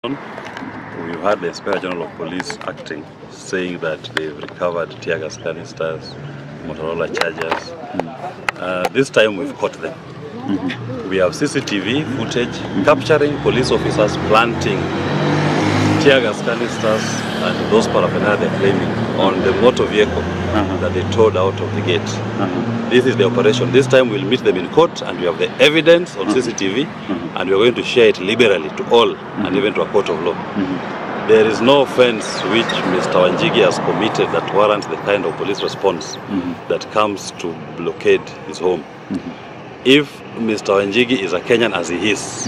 We've had the Inspector General of Police acting, saying that they've recovered tear gas canisters, Motorola chargers. This time we've caught them. We have CCTV footage capturing police officers planting tear gas canisters and those paraphernalia they're claiming on the motor vehicle that they towed out of the gate. This is the operation. This time we'll meet them in court and we have the evidence on CCTV and we're going to share it liberally to all and even to a court of law. There is no offense which Mr. Wanjigi'S has committed that warrants the kind of police response that comes to blockade his home. If Mr. Wanjigi'S is a Kenyan as he is,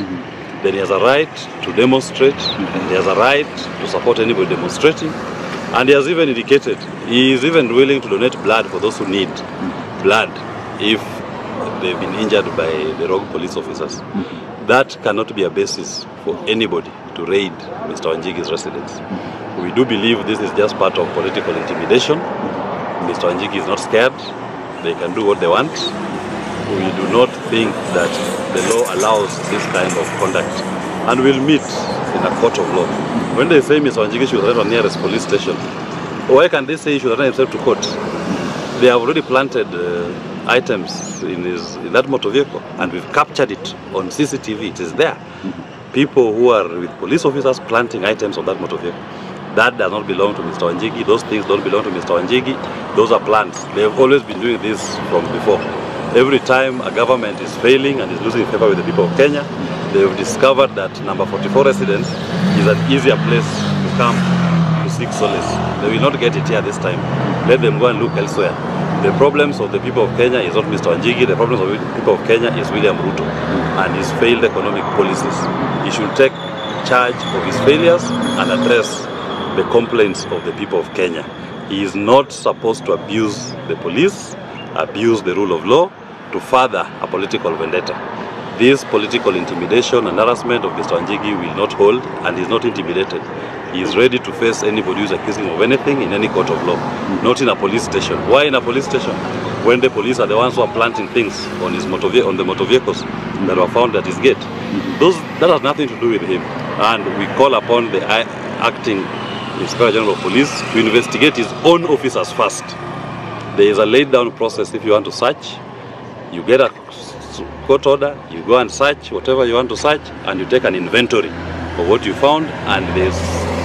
then he has a right to demonstrate, and he has a right to support anybody demonstrating, and he has even indicated he is even willing to donate blood for those who need blood if they've been injured by the rogue police officers. That cannot be a basis for anybody to raid Mr. Wanjigi'S residence. We do believe this is just part of political intimidation. Mr. Wanjigi'S is not scared. They can do what they want. We do not think that the law allows this kind of conduct, and we'll meet in a court of law. When they say Mr. Wanjigi'S should run to the nearest police station, why can they say he should run himself to court? They have already planted items in that motor vehicle, and we've captured it on CCTV. It is there. People who are with police officers planting items on that motor vehicle. That does not belong to Mr. Wanjigi'S. Those things don't belong to Mr. Wanjigi'S. Those are plants. They have always been doing this from before. Every time a government is failing and is losing favor with the people of Kenya, they have discovered that number 44 residence is an easier place to come to seek solace. They will not get it here this time. Let them go and look elsewhere. The problems of the people of Kenya is not Mr. Wanjigi'S. The problems of the people of Kenya is William Ruto and his failed economic policies. He should take charge of his failures and address the complaints of the people of Kenya. He is not supposed to abuse the police, abuse the rule of law to further a political vendetta. This political intimidation and harassment of Mr. Wanjigi'S will not hold, and he is not intimidated. He is ready to face anybody who is accusing him of anything in any court of law, not in a police station. Why in a police station? When the police are the ones who are planting things on the motor vehicles that were found at his gate. That has nothing to do with him. And we call upon the acting Inspector General of Police to investigate his own officers first. There is a laid down process. If you want to search, you get a court order, you go and search whatever you want to search, and you take an inventory of what you found, and this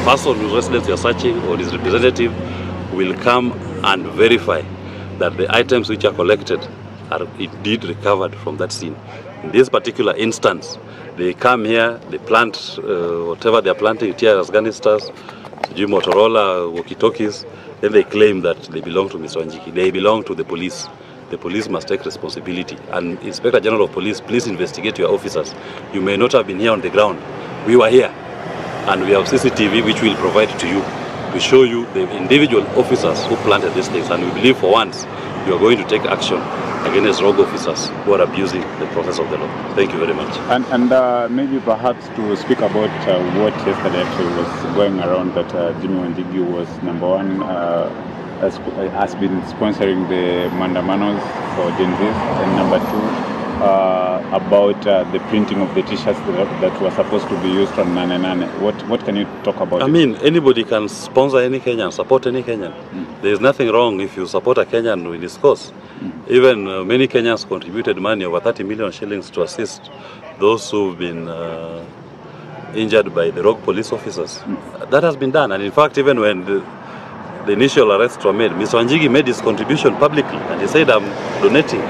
person whose residence you are searching or his representative will come and verify that the items which are collected are indeed recovered from that scene. In this particular instance, they come here, they plant whatever they are planting, tear gas canisters, Motorola, walkie-talkies, then they claim that they belong to Mr. Wanjigi'S. They belong to the police. The police must take responsibility. And Inspector General of Police, please investigate your officers. You may not have been here on the ground. We were here. And we have CCTV which we will provide to you to show you the individual officers who planted these things. And we believe for once you are going to take action against rogue officers who are abusing the process of the law. Thank you very much. And maybe perhaps to speak about what yesterday actually was going around, that Jimi Wanjigi'S was number one, has been sponsoring the mandamanos for Gen Z, and number two, about the printing of the t-shirts that were supposed to be used on Nane. What can you talk about? I mean, anybody can sponsor any Kenyan, support any Kenyan. There is nothing wrong if you support a Kenyan in his cause. Even many Kenyans contributed money, over 30 million shillings, to assist those who've been injured by the rogue police officers. That has been done, and in fact, even when the initial arrests were made, Mr. Wanjigi'S made his contribution publicly, and he said, I'm donating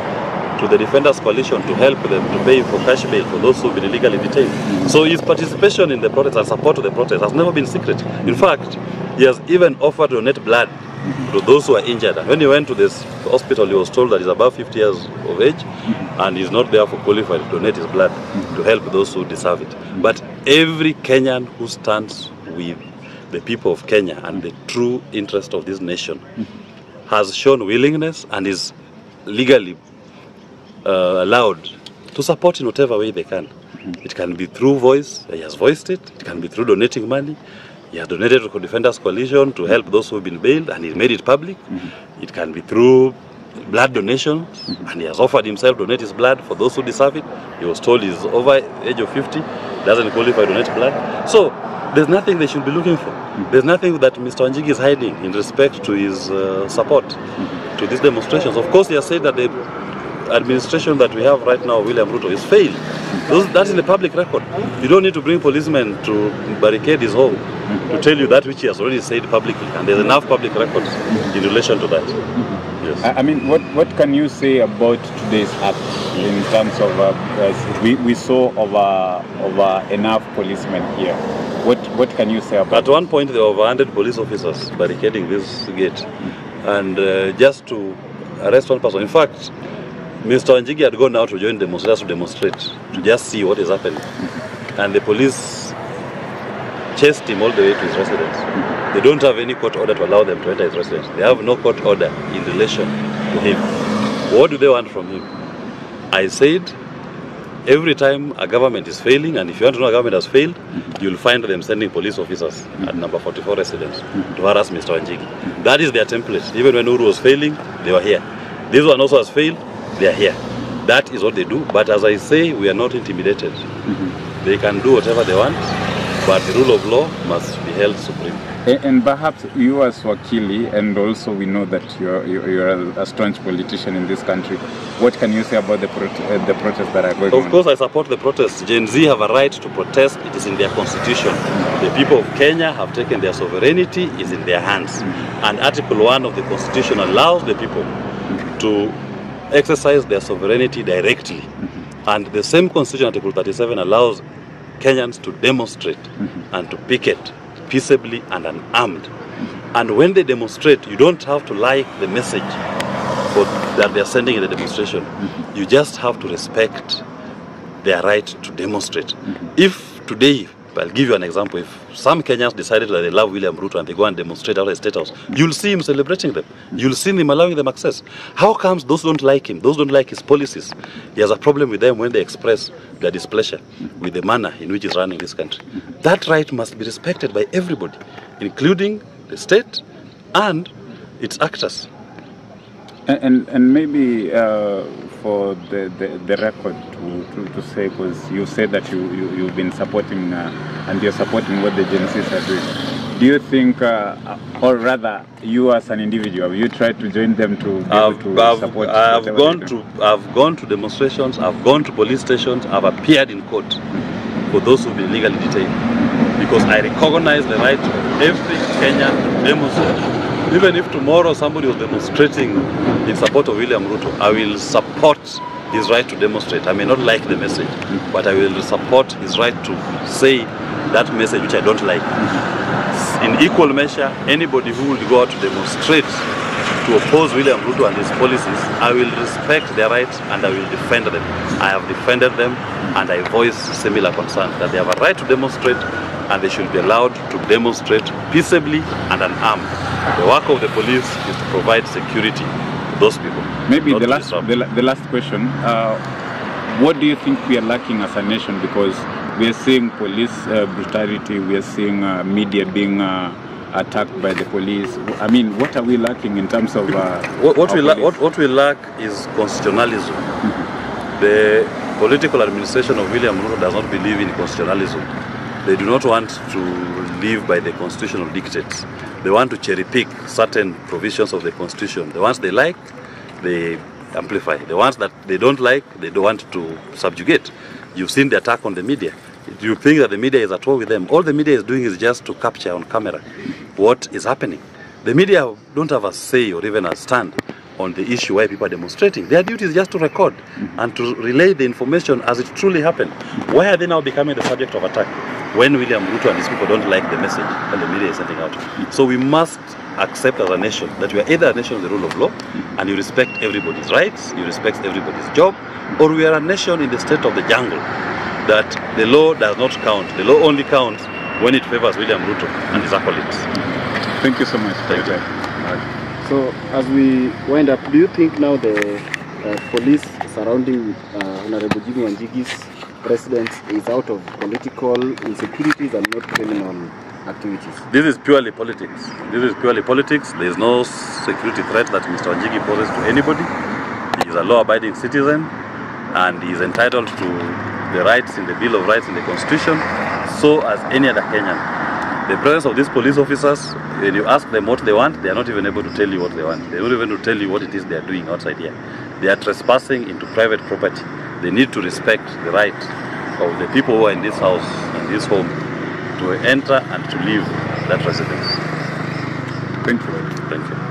to the Defenders Coalition to help them to pay for cash bail for those who've been illegally detained. So his participation in the protest and support to the protest has never been secret. In fact, he has even offered to donate blood to those who are injured. And when he went to this hospital, he was told that he's above 50 years of age and he's not therefore qualified to donate his blood to help those who deserve it. But every Kenyan who stands with the people of Kenya and the true interest of this nation has shown willingness and is legally allowed to support in whatever way they can. It can be through voice, he has voiced it. It can be through donating money. He has donated to Defenders Coalition to help those who have been bailed, and he made it public. It can be through blood donation, and he has offered himself to donate his blood for those who deserve it. He was told he's over the age of 50, doesn't qualify to donate blood. So there's nothing they should be looking for. There's nothing that Mr. Wanjigi is hiding in respect to his support to these demonstrations. Of course, he has said that the administration that we have right now, William Ruto, is failed. That's in the public record. You don't need to bring policemen to barricade his home to tell you that which he has already said publicly, and there's enough public records in relation to that. Yes. I mean, what can you say about today's act in terms of we saw over enough policemen here? What can you say about? At one point, there were over 100 police officers barricading this gate, and just to arrest one person. In fact, Mr. Wanjigi had gone out to join demonstrators to demonstrate, to just see what is happening. And the police chased him all the way to his residence. They don't have any court order to allow them to enter his residence. They have no court order in relation to him. What do they want from him? I said, every time a government is failing, and if you want to know a government has failed, you'll find them sending police officers at number 44 residence to harass Mr. Wanjigi. That is their template. Even when Uhuru was failing, they were here. This one also has failed. They are here. That is what they do. But as I say, we are not intimidated. They can do whatever they want, but the rule of law must be held supreme. And perhaps you as Wakili, and also we know that you're a staunch politician in this country. What can you say about the protests that are going on? Of course, I support the protests. Gen Z have a right to protest. It is in their constitution. The people of Kenya have taken their sovereignty. It is in their hands. And Article 1 of the Constitution allows the people to exercise their sovereignty directly. And the same Constitution, Article 37, allows Kenyans to demonstrate and to picket peaceably and unarmed. And when they demonstrate, you don't have to like the message that they're sending in the demonstration. You just have to respect their right to demonstrate. If today, I'll give you an example, if some Kenyans decided that they love William Ruto and they go and demonstrate out of the State House, you'll see him celebrating them. You'll see him allowing them access. How comes those don't like him? Those don't like his policies. He has a problem with them when they express their displeasure with the manner in which he's running this country. That right must be respected by everybody, including the state and its actors. And maybe for the record to say, because you said that you've been supporting and you're supporting what the Gen Zs are doing. Do you think, or rather, you as an individual, have you tried to join them to support? I've gone to demonstrations. I've gone to police stations. I've appeared in court for those who've been illegally detained, because I recognize the right of every Kenyan to demonstrate. Even if tomorrow somebody was demonstrating in support of William Ruto, I will support his right to demonstrate. I may not like the message, but I will support his right to say that message which I don't like. In equal measure, anybody who will go out to demonstrate to oppose William Ruto and his policies, I will respect their rights and I will defend them. I have defended them, and I voice similar concerns that they have a right to demonstrate and they should be allowed to demonstrate peaceably and unarmed. The work of the police is to provide security to those people. Maybe the last question, what do you think we are lacking as a nation? Because we are seeing police brutality, we are seeing media being attacked by the police. I mean, what are we lacking in terms of what we lack is constitutionalism. The political administration of William Ruto does not believe in constitutionalism. They do not want to live by the constitutional dictates. They want to cherry pick certain provisions of the constitution. The ones they like, they amplify. The ones that they don't like, they don't want to subjugate. You've seen the attack on the media. Do you think that the media is at war with them? All the media is doing is just to capture on camera what is happening. The media don't have a say or even a stand on the issue why people are demonstrating. Their duty is just to record and to relay the information as it truly happened. Why are they now becoming the subject of attack when William Ruto and his people don't like the message that the media is sending out? So we must accept as a nation that we are either a nation of the rule of law and you respect everybody's rights, you respect everybody's job, or we are a nation in the state of the jungle that the law does not count. The law only counts when it favors William Ruto and his acolytes. Thank you so much. Thank you. So as we wind up, do you think now the police surrounding Honorable Jimi Wanjigi'S residence is out of political insecurities and not criminal activities? This is purely politics. This is purely politics. There is no security threat that Mr. Wanjigi poses to anybody. He is a law-abiding citizen, and he is entitled to the rights in the Bill of Rights in the Constitution, so as any other Kenyan. The presence of these police officers, when you ask them what they want, they are not even able to tell you what they want. They are not even able to tell you what it is they are doing outside here. They are trespassing into private property. They need to respect the right of the people who are in this house, in this home, to enter and to leave that residence. Thank you. Thank you.